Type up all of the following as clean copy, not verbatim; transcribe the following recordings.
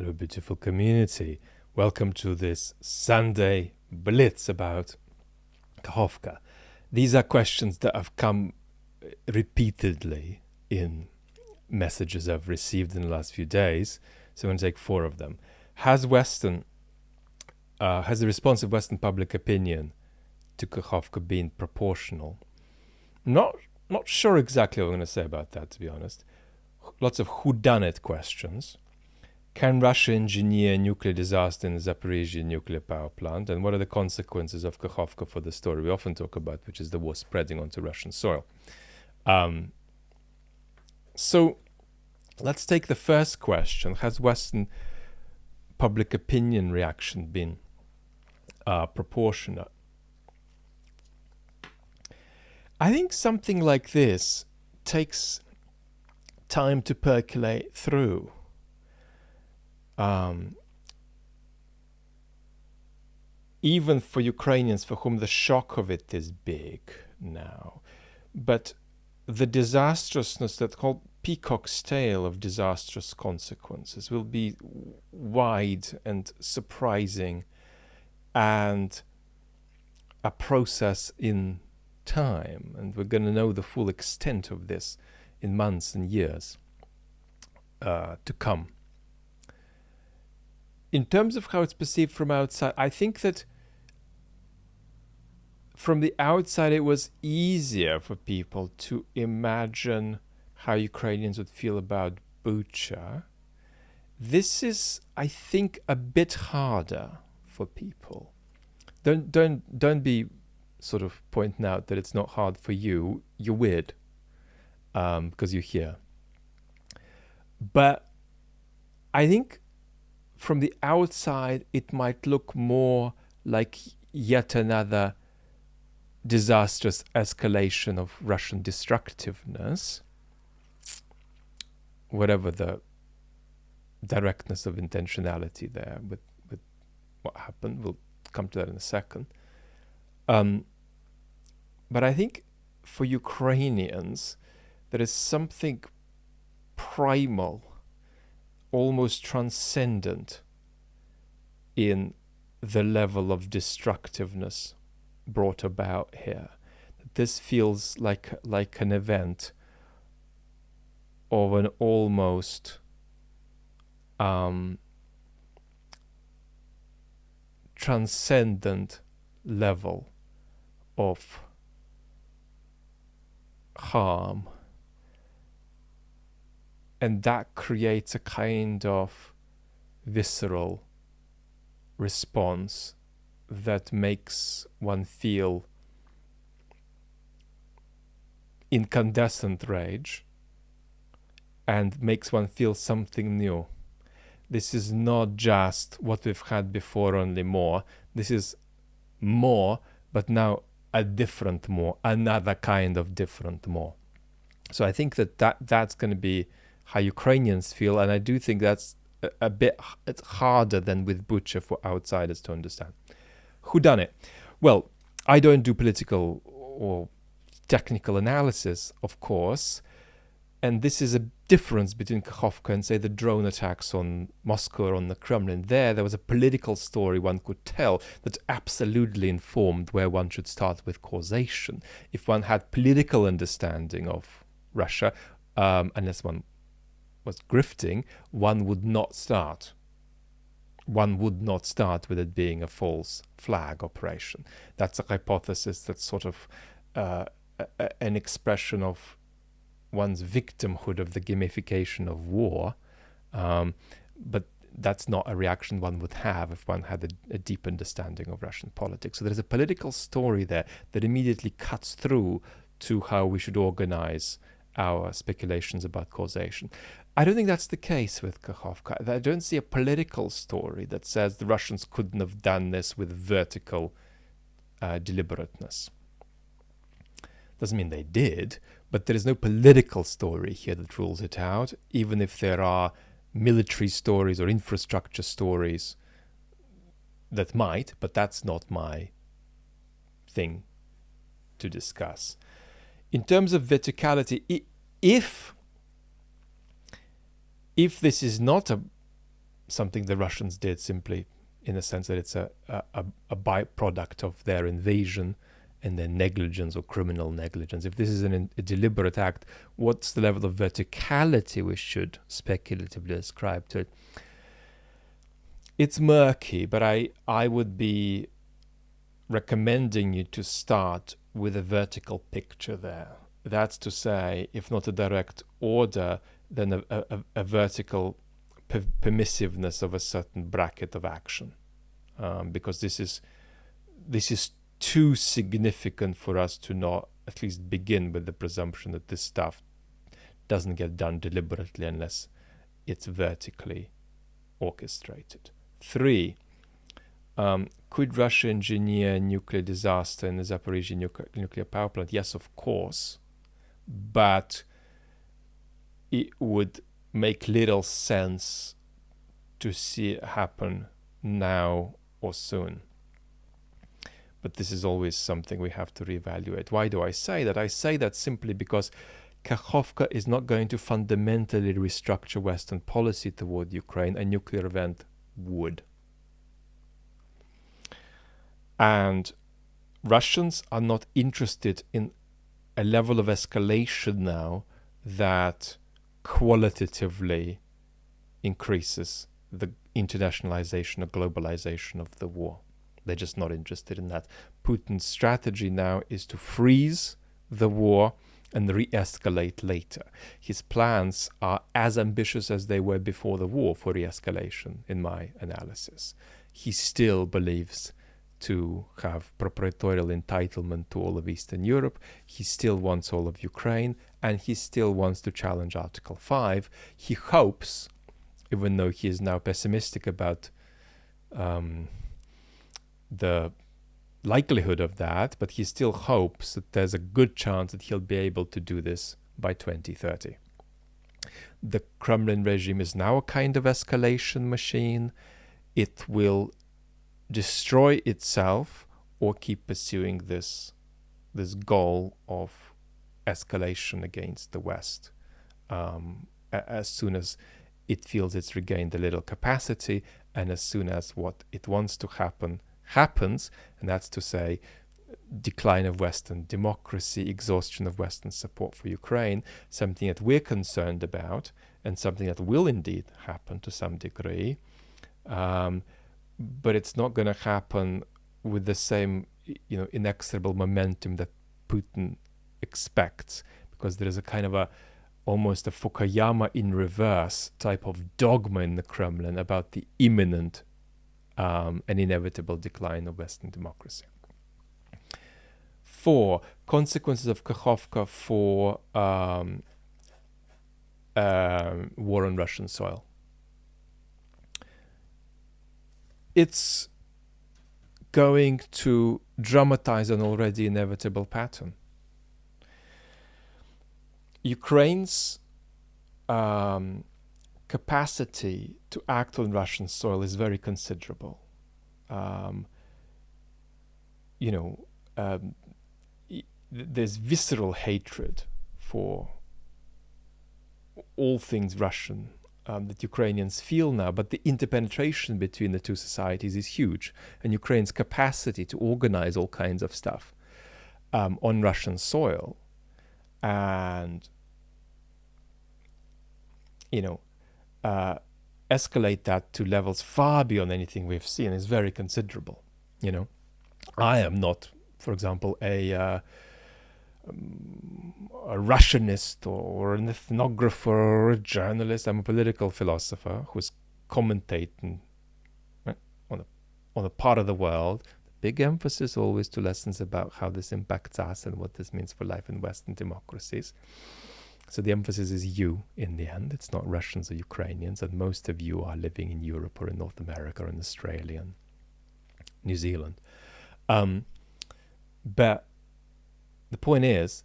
Hello, beautiful community. Welcome to this Sunday Blitz about Kakhovka. These are questions that have come repeatedly in messages I've received in the last few days. So I'm going to take 4 of them. Has the response of Western public opinion to Kakhovka been proportional? Not sure exactly what I'm going to say about that, to be honest. Lots of whodunit questions. Can Russia engineer a nuclear disaster in the Zaporizhzhia nuclear power plant? And what are the consequences of Kakhovka for the story we often talk about, which is the war spreading onto Russian soil? So let's take the first question. Has Western public opinion reaction been proportionate? I think something like this takes time to percolate through. Even for Ukrainians for whom the shock of it is big now. But the disastrousness, that whole peacock's tail of disastrous consequences, will be wide and surprising and a process in time. And we're going to know the full extent of this in months and years to come. In terms of how it's perceived from outside, I think that from the outside it was easier for people to imagine how Ukrainians would feel about Bucha. This is, I think, a bit harder for people. Don't be sort of pointing out that it's not hard for you. You're weird because you're here. But I think from the outside, it might look more like yet another disastrous escalation of Russian destructiveness, whatever the directness of intentionality there with what happened. We'll come to that in a second. But I think for Ukrainians, there is something primal, almost transcendent in the level of destructiveness brought about here. This feels like an event of an almost transcendent level of harm. And that creates a kind of visceral response that makes one feel incandescent rage and makes one feel something new. This is not just what we've had before, only more. This is more, but now a different more, another kind of different more. So I think that's going to be how Ukrainians feel, and I do think that's a bit harder than with Bucha for outsiders to understand. Who done it? Well, I don't do political or technical analysis, of course, and this is a difference between Kakhovka and, say, the drone attacks on Moscow or on the Kremlin. There was a political story one could tell that absolutely informed where one should start with causation. If one had political understanding of Russia, unless one was grifting, one would not start. One would not start with it being a false flag operation. That's a hypothesis that's sort of an expression of one's victimhood of the gamification of war. But that's not a reaction one would have if one had a deep understanding of Russian politics. So there's a political story there that immediately cuts through to how we should organize our speculations about causation. I don't think that's the case with Kakhovka. I don't see a political story that says the Russians couldn't have done this with vertical deliberateness. Doesn't mean they did, but there is no political story here that rules it out, even if there are military stories or infrastructure stories that might, but that's not my thing to discuss. In terms of verticality, if this is not a something the Russians did simply in the sense that it's a byproduct of their invasion and their negligence or criminal negligence. If this is a deliberate act, what's the level of verticality we should speculatively ascribe to it? It's murky, but I would be recommending you to start with a vertical picture there. That's to say, if not a direct order, then a vertical permissiveness of a certain bracket of action, because this is too significant for us to not at least begin with the presumption that this stuff doesn't get done deliberately unless it's vertically orchestrated. 3, could Russia engineer a nuclear disaster in the Zaporizhzhia nuclear power plant? Yes, of course, but it would make little sense to see it happen now or soon. But this is always something we have to reevaluate. Why do I say that? I say that simply because Kakhovka is not going to fundamentally restructure Western policy toward Ukraine. A nuclear event would. And Russians are not interested in a level of escalation now that qualitatively increases the internationalization or globalization of the war. They're just not interested in that. Putin's strategy now is to freeze the war and re-escalate later. His plans are as ambitious as they were before the war for re-escalation, in my analysis. He still believes to have proprietorial entitlement to all of Eastern Europe. He still wants all of Ukraine, and he still wants to challenge Article 5. He hopes, even though he is now pessimistic about the likelihood of that, but he still hopes that there's a good chance that he'll be able to do this by 2030. The Kremlin regime is now a kind of escalation machine. It will destroy itself or keep pursuing this goal of escalation against the West as soon as it feels it's regained a little capacity, and as soon as what it wants to happen happens, and that's to say decline of Western democracy, exhaustion of Western support for Ukraine, something that we're concerned about and something that will indeed happen to some degree. But it's not going to happen with the same, inexorable momentum that Putin expects, because there is a kind of almost a Fukuyama in reverse type of dogma in the Kremlin about the imminent and inevitable decline of Western democracy. 4, consequences of Kakhovka for war on Russian soil. It's going to dramatize an already inevitable pattern. Ukraine's capacity to act on Russian soil is very considerable. There's visceral hatred for all things Russian that Ukrainians feel now, but the interpenetration between the two societies is huge, and Ukraine's capacity to organize all kinds of stuff on Russian soil and escalate that to levels far beyond anything we've seen is very considerable. I am not, for example, a Russianist or an ethnographer or a journalist. I'm a political philosopher who's commentating on a part of the world. Big emphasis always to lessons about how this impacts us and what this means for life in Western democracies. So the emphasis is you in the end. It's not Russians or Ukrainians, and most of you are living in Europe or in North America or in Australia and New Zealand. But the point is,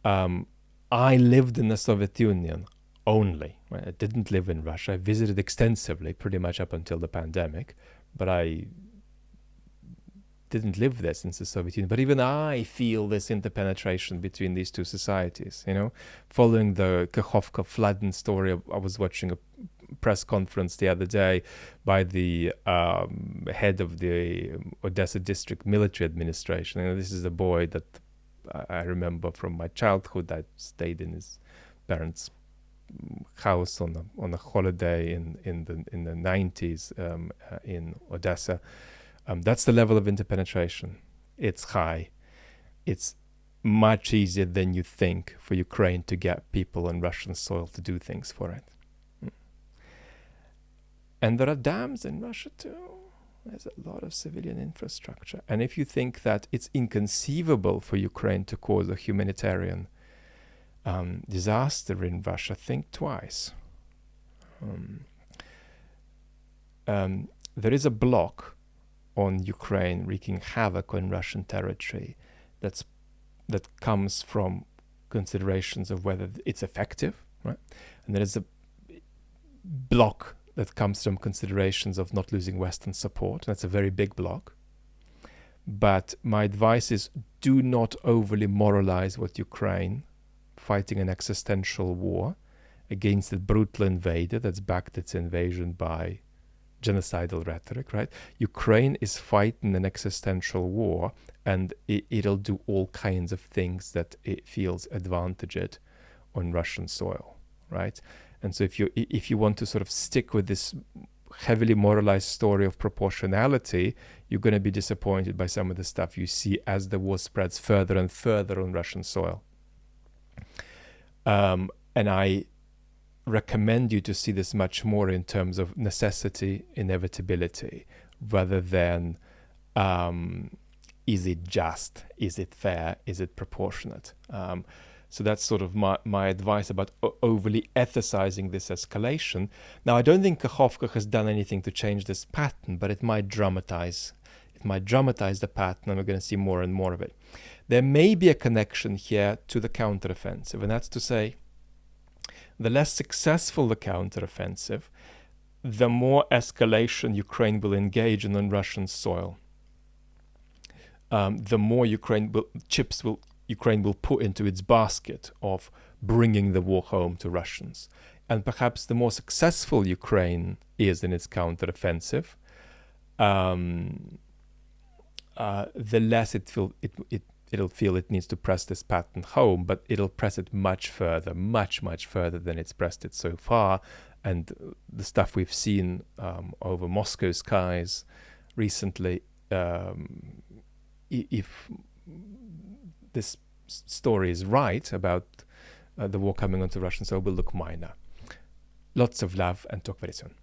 I lived in the Soviet Union only. Right? I didn't live in Russia. I visited extensively, pretty much up until the pandemic, but I didn't live there since the Soviet Union. But even I feel this interpenetration between these two societies. Following the Kakhovka flooding story, I was watching press conference the other day by the head of the Odessa District Military Administration. And this is a boy that I remember from my childhood. I stayed in his parents' house on a holiday in the 90s in Odessa. That's the level of interpenetration. It's high. It's much easier than you think for Ukraine to get people on Russian soil to do things for it. And there are dams in Russia too. There's a lot of civilian infrastructure. And if you think that it's inconceivable for Ukraine to cause a humanitarian disaster in Russia, think twice. There is a block on Ukraine wreaking havoc on Russian territory that comes from considerations of whether it's effective, right? And there is a block that comes from considerations of not losing Western support. That's a very big block. But my advice is, do not overly moralize what Ukraine fighting an existential war against a brutal invader that's backed its invasion by genocidal rhetoric, right? Ukraine is fighting an existential war, and it'll do all kinds of things that it feels advantaged on Russian soil, right? And so if you want to sort of stick with this heavily moralized story of proportionality, you're going to be disappointed by some of the stuff you see as the war spreads further and further on Russian soil. And I recommend you to see this much more in terms of necessity, inevitability, rather than is it just, is it fair, is it proportionate? So that's sort of my advice about overly ethicizing this escalation. Now, I don't think Kakhovka has done anything to change this pattern, but it might dramatize the pattern, and we're going to see more and more of it. There may be a connection here to the counteroffensive, and that's to say, the less successful the counteroffensive, the more escalation Ukraine will engage in on Russian soil. The more Ukraine will put into its basket of bringing the war home to Russians. And perhaps the more successful Ukraine is in its counteroffensive, the less it'll feel it needs to press this pattern home, but it'll press it much further than it's pressed it so far. And the stuff we've seen over Moscow skies recently, if this story is right about the war coming onto Russian soil, will look minor. Lots of love, and talk very soon.